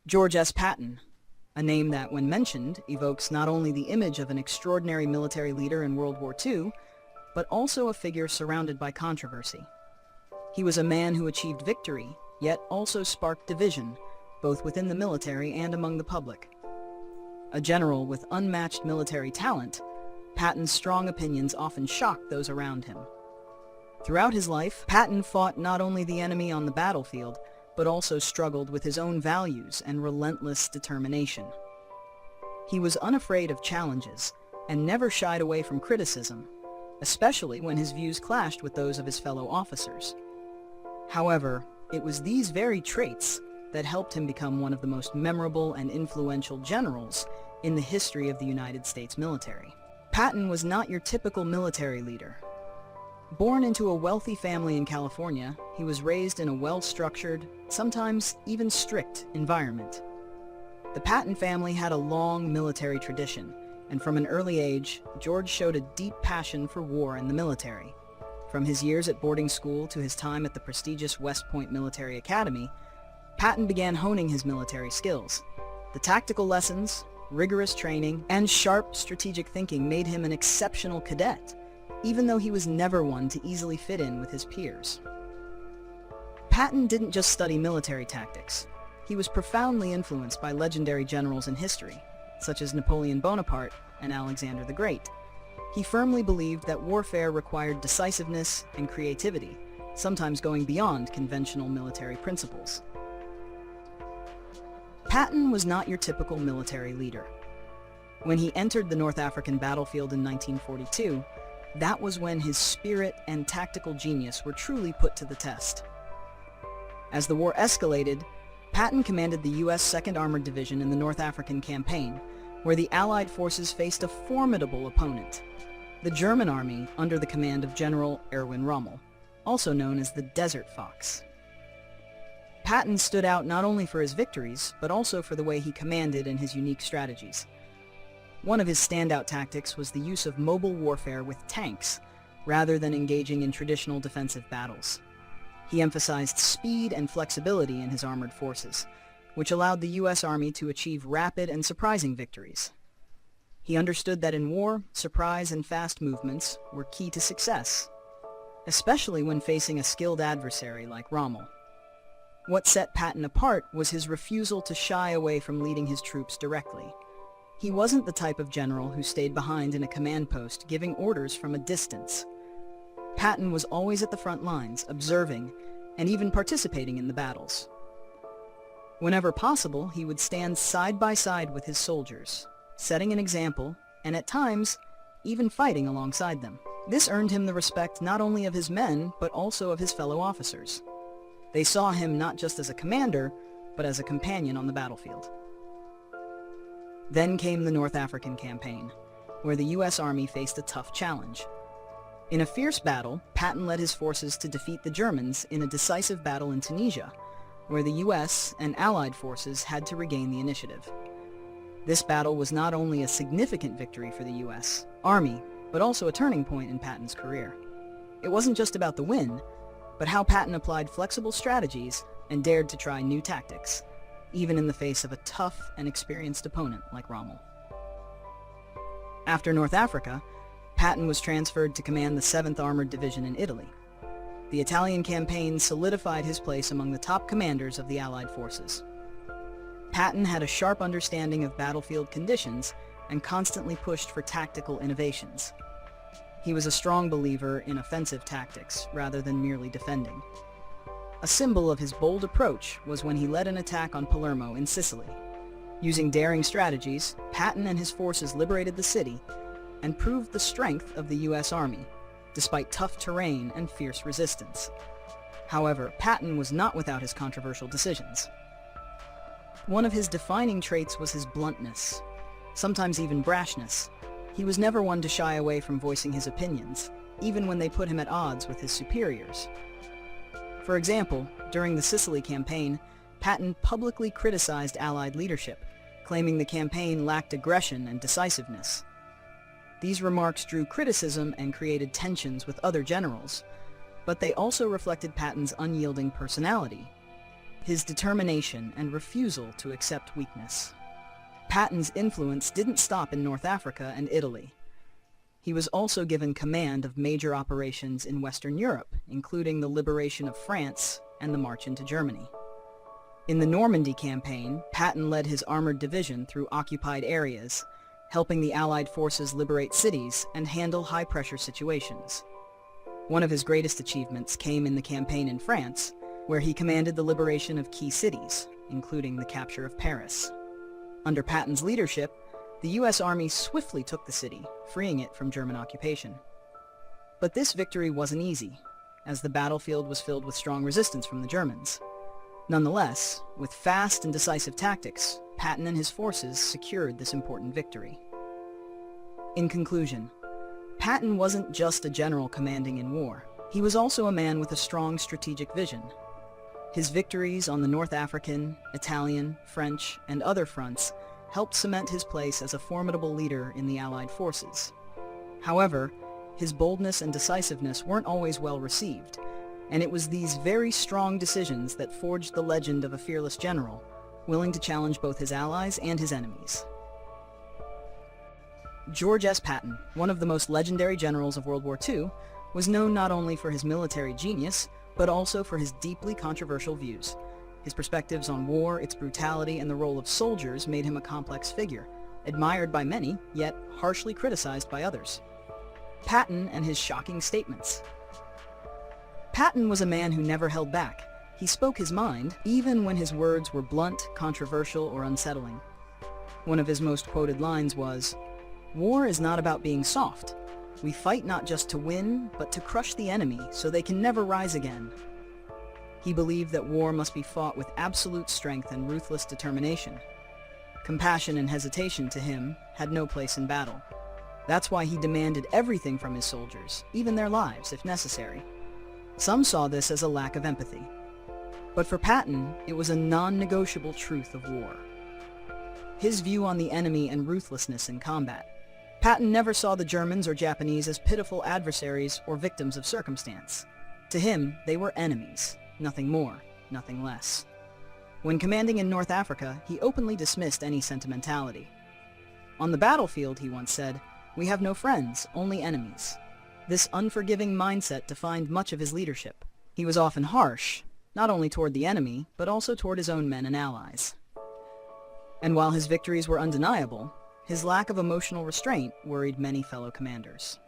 George S. Patton, a name that, when mentioned, evokes not only the image of an extraordinary military leader in World War II, but also a figure surrounded by controversy. He was a man who achieved victory, yet also sparked division, both within the military and among the public. A general with unmatched military talent, Patton's strong opinions often shocked those around him. Throughout his life, Patton fought not only the enemy on the battlefield, but also struggled with his own values and relentless determination. He was unafraid of challenges and never shied away from criticism, especially when his views clashed with those of his fellow officers. However, it was these very traits that helped him become one of the most memorable and influential generals in the history of the United States military. Patton was not your typical military leader. Born into a wealthy family in California, he was raised in a well-structured, sometimes even strict, environment. The Patton family had a long military tradition, and from an early age, George showed a deep passion for war and the military. From his years at boarding school to his time at the prestigious West Point Military Academy, Patton began honing his military skills. The tactical lessons, rigorous training, and sharp strategic thinking made him an exceptional cadet, even though he was never one to easily fit in with his peers. Patton didn't just study military tactics. He was profoundly influenced by legendary generals in history, such as Napoleon Bonaparte and Alexander the Great. He firmly believed that warfare required decisiveness and creativity, sometimes going beyond conventional military principles. Patton was not your typical military leader. When he entered the North African battlefield in 1942, that was when his spirit and tactical genius were truly put to the test. As the war escalated, Patton commanded the U.S. 2nd Armored Division in the North African Campaign, where the Allied forces faced a formidable opponent, the German army under the command of General Erwin Rommel, also known as the Desert Fox. Patton stood out not only for his victories, but also for the way he commanded and his unique strategies. One of his standout tactics was the use of mobile warfare with tanks, rather than engaging in traditional defensive battles. He emphasized speed and flexibility in his armored forces, which allowed the U.S. Army to achieve rapid and surprising victories. He understood that in war, surprise and fast movements were key to success, especially when facing a skilled adversary like Rommel. What set Patton apart was his refusal to shy away from leading his troops directly. He wasn't the type of general who stayed behind in a command post giving orders from a distance. Patton was always at the front lines, observing, and even participating in the battles. Whenever possible, he would stand side by side with his soldiers, setting an example, and at times, even fighting alongside them. This earned him the respect not only of his men, but also of his fellow officers. They saw him not just as a commander, but as a companion on the battlefield. Then came the North African Campaign, where the U.S. Army faced a tough challenge. In a fierce battle, Patton led his forces to defeat the Germans in a decisive battle in Tunisia, where the U.S. and Allied forces had to regain the initiative. This battle was not only a significant victory for the U.S. Army, but also a turning point in Patton's career. It wasn't just about the win, but how Patton applied flexible strategies and dared to try new tactics, even in the face of a tough and experienced opponent like Rommel. After North Africa, Patton was transferred to command the 7th Armored Division in Italy. The Italian campaign solidified his place among the top commanders of the Allied forces. Patton had a sharp understanding of battlefield conditions and constantly pushed for tactical innovations. He was a strong believer in offensive tactics rather than merely defending. A symbol of his bold approach was when he led an attack on Palermo in Sicily. Using daring strategies, Patton and his forces liberated the city and proved the strength of the U.S. Army, despite tough terrain and fierce resistance. However, Patton was not without his controversial decisions. One of his defining traits was his bluntness, sometimes even brashness. He was never one to shy away from voicing his opinions, even when they put him at odds with his superiors. For example, during the Sicily campaign, Patton publicly criticized Allied leadership, claiming the campaign lacked aggression and decisiveness. These remarks drew criticism and created tensions with other generals, but they also reflected Patton's unyielding personality. his determination and refusal to accept weakness. Patton's influence didn't stop in North Africa and Italy. He was also given command of major operations in Western Europe, including the liberation of France and the march into Germany. In the Normandy campaign, Patton led his armored division through occupied areas, helping the Allied forces liberate cities and handle high-pressure situations. One of his greatest achievements came in the campaign in France, where he commanded the liberation of key cities, including the capture of Paris. Under Patton's leadership, the U.S. Army swiftly took the city, freeing it from German occupation. But this victory wasn't easy, as the battlefield was filled with strong resistance from the Germans. Nonetheless, with fast and decisive tactics, Patton and his forces secured this important victory. In conclusion, Patton wasn't just a general commanding in war. He was also a man with a strong strategic vision. His victories on the North African, Italian, French, and other fronts helped cement his place as a formidable leader in the Allied forces. However, his boldness and decisiveness weren't always well received, and it was these very strong decisions that forged the legend of a fearless general, willing to challenge both his allies and his enemies. George S. Patton, one of the most legendary generals of World War II, was known not only for his military genius, but also for his deeply controversial views. His perspectives on war, its brutality, and the role of soldiers made him a complex figure, admired by many, yet harshly criticized by others. Patton and his shocking statements. Patton was a man who never held back. He spoke his mind, even when his words were blunt, controversial, or unsettling. One of his most quoted lines was, "War is not about being soft. We fight not just to win, but to crush the enemy so they can never rise again." He believed that war must be fought with absolute strength and ruthless determination. Compassion and hesitation to him had no place in battle. That's why he demanded everything from his soldiers, even their lives if necessary. Some saw this as a lack of empathy. But for Patton, it was a non-negotiable truth of war. His view on the enemy and ruthlessness in combat. Patton never saw the Germans or Japanese as pitiful adversaries or victims of circumstance. To him, they were enemies, nothing more, nothing less. When commanding in North Africa, he openly dismissed any sentimentality. On the battlefield, he once said, "We have no friends, only enemies." This unforgiving mindset defined much of his leadership. He was often harsh, not only toward the enemy, but also toward his own men and allies. And while his victories were undeniable, his lack of emotional restraint worried many fellow commanders.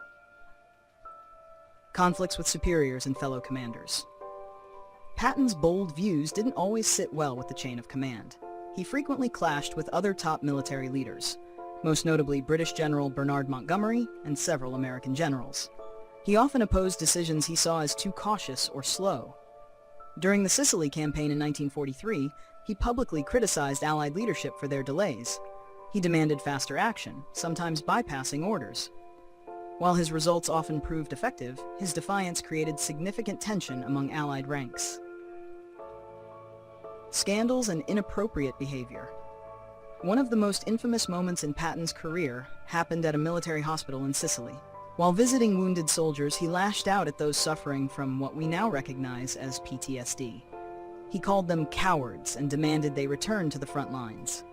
Conflicts with superiors and fellow commanders. Patton's bold views didn't always sit well with the chain of command. He frequently clashed with other top military leaders, most notably British General Bernard Montgomery and several American generals. He often opposed decisions he saw as too cautious or slow. During the Sicily campaign in 1943, he publicly criticized Allied leadership for their delays. He demanded faster action, sometimes bypassing orders. While his results often proved effective, his defiance created significant tension among Allied ranks. Scandals and inappropriate behavior. One of the most infamous moments in Patton's career happened at a military hospital in Sicily. While visiting wounded soldiers, he lashed out at those suffering from what we now recognize as PTSD. He called them cowards and demanded they return to the front lines.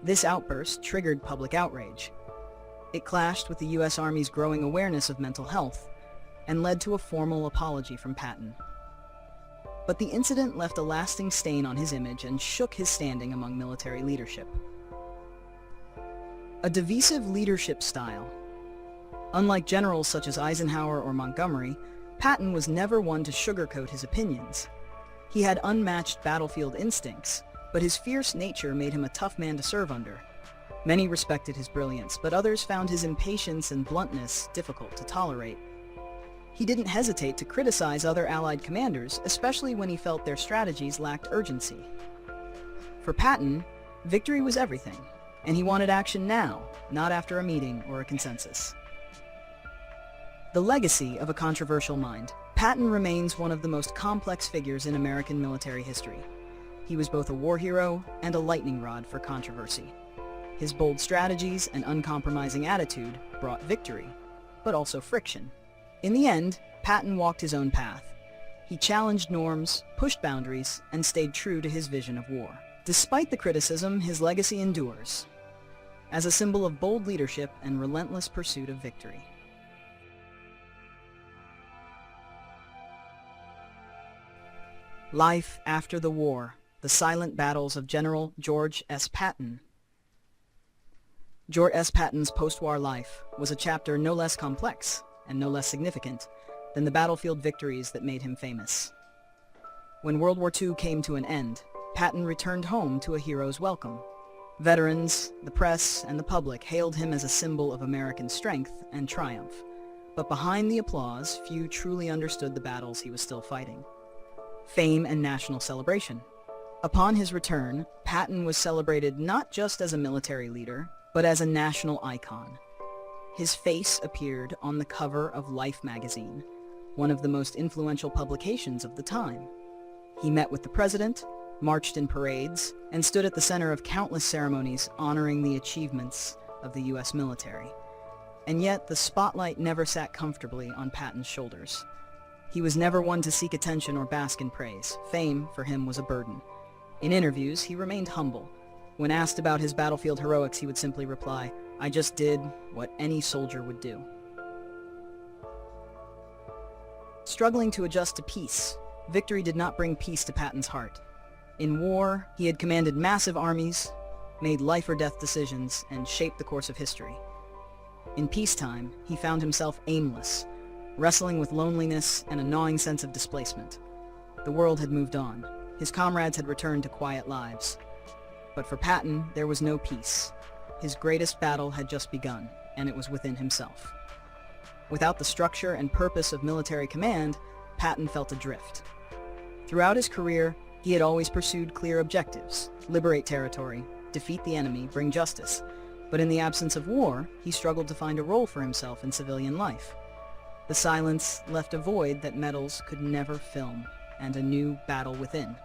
This outburst triggered public outrage. It clashed with the U.S. Army's growing awareness of mental health and led to a formal apology from Patton. But the incident left a lasting stain on his image and shook his standing among military leadership. A divisive leadership style. Unlike generals such as Eisenhower or Montgomery, Patton was never one to sugarcoat his opinions. He had unmatched battlefield instincts, but his fierce nature made him a tough man to serve under. Many respected his brilliance, but others found his impatience and bluntness difficult to tolerate. He didn't hesitate to criticize other Allied commanders, especially when he felt their strategies lacked urgency. For Patton, victory was everything, and he wanted action now, not after a meeting or a consensus. The legacy of a controversial mind. Patton remains one of the most complex figures in American military history. He was both a war hero and a lightning rod for controversy. His bold strategies and uncompromising attitude brought victory, but also friction. In the end, Patton walked his own path. He challenged norms, pushed boundaries, and stayed true to his vision of war. Despite the criticism, his legacy endures as a symbol of bold leadership and relentless pursuit of victory. Life after the war: the silent battles of General George S. Patton. George S. Patton's post-war life was a chapter no less complex and no less significant than the battlefield victories that made him famous. When World War II came to an end, Patton returned home to a hero's welcome. Veterans, the press, and the public hailed him as a symbol of American strength and triumph. But behind the applause, few truly understood the battles he was still fighting. Fame and national celebration. Upon his return, Patton was celebrated not just as a military leader, but as a national icon. His face appeared on the cover of Life magazine, one of the most influential publications of the time. He met with the president, marched in parades, and stood at the center of countless ceremonies honoring the achievements of the U.S. military. And yet, the spotlight never sat comfortably on Patton's shoulders. He was never one to seek attention or bask in praise. Fame, for him, was a burden. In interviews, he remained humble. When asked about his battlefield heroics, he would simply reply, "I just did what any soldier would do." Struggling to adjust to peace, victory did not bring peace to Patton's heart. In war, he had commanded massive armies, made life-or-death decisions, and shaped the course of history. In peacetime, he found himself aimless, wrestling with loneliness and a gnawing sense of displacement. The world had moved on. His comrades had returned to quiet lives. But for Patton, there was no peace. His greatest battle had just begun, and it was within himself. Without the structure and purpose of military command, Patton felt adrift. Throughout his career, he had always pursued clear objectives: liberate territory, defeat the enemy, bring justice. But in the absence of war, he struggled to find a role for himself in civilian life. The silence left a void that medals could never fill, and a new battle within.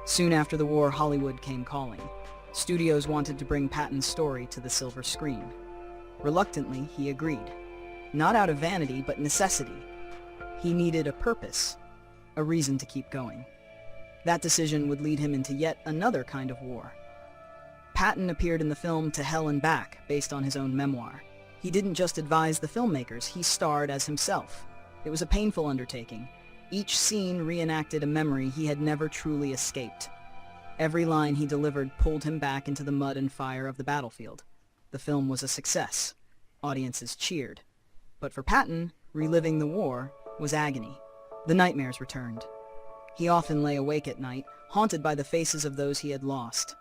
Soon after the war, Hollywood came calling. Studios wanted to bring Patton's story to the silver screen. Reluctantly, he agreed. Not out of vanity, but necessity. He needed a purpose, a reason to keep going. That decision would lead him into yet another kind of war. Patton appeared in the film To Hell and Back, based on his own memoir. He didn't just advise the filmmakers, he starred as himself. It was a painful undertaking. Each scene reenacted a memory he had never truly escaped. Every line he delivered pulled him back into the mud and fire of the battlefield. The film was a success. Audiences cheered. But for Patton, reliving the war was agony. The nightmares returned. He often lay awake at night, haunted by the faces of those he had lost.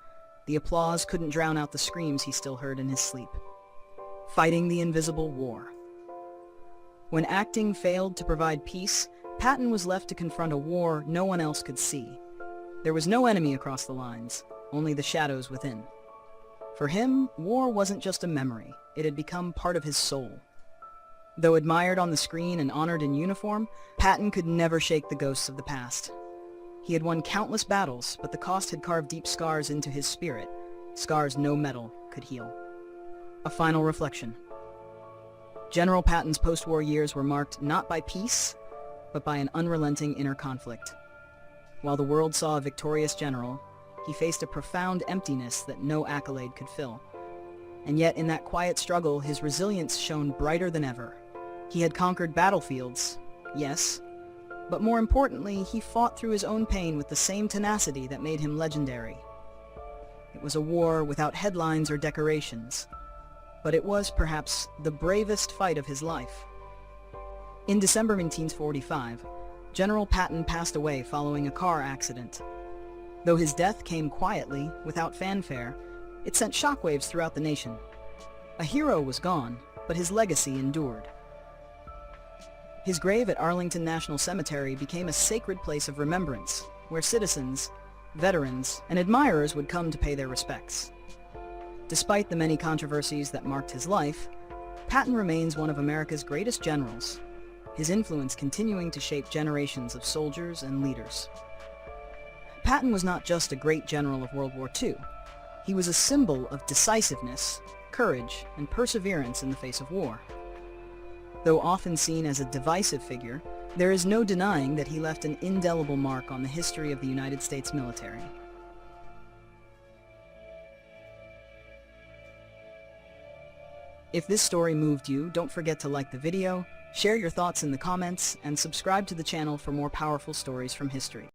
The applause couldn't drown out the screams he still heard in his sleep. Fighting the invisible war. When acting failed to provide peace, Patton was left to confront a war no one else could see. There was no enemy across the lines, only the shadows within. For him, war wasn't just a memory, it had become part of his soul. Though admired on the screen and honored in uniform, Patton could never shake the ghosts of the past. He had won countless battles, but the cost had carved deep scars into his spirit, scars no metal could heal. A final reflection. General Patton's post-war years were marked not by peace, but by an unrelenting inner conflict. While the world saw a victorious general, he faced a profound emptiness that no accolade could fill. And yet in that quiet struggle, his resilience shone brighter than ever. He had conquered battlefields, yes, but more importantly, he fought through his own pain with the same tenacity that made him legendary. It was a war without headlines or decorations, but it was perhaps the bravest fight of his life. In December 1945, General Patton passed away following a car accident. Though his death came quietly, without fanfare, it sent shockwaves throughout the nation. A hero was gone, but his legacy endured. His grave at Arlington National Cemetery became a sacred place of remembrance, where citizens, veterans, and admirers would come to pay their respects. Despite the many controversies that marked his life, Patton remains one of America's greatest generals, his influence continuing to shape generations of soldiers and leaders. Patton was not just a great general of World War II. He was a symbol of decisiveness, courage, and perseverance in the face of war. Though often seen as a divisive figure, There is no denying that he left an indelible mark on the history of the United States military. If this story moved you, don't forget to like the video, share your thoughts in the comments, and subscribe to the channel for more powerful stories from history.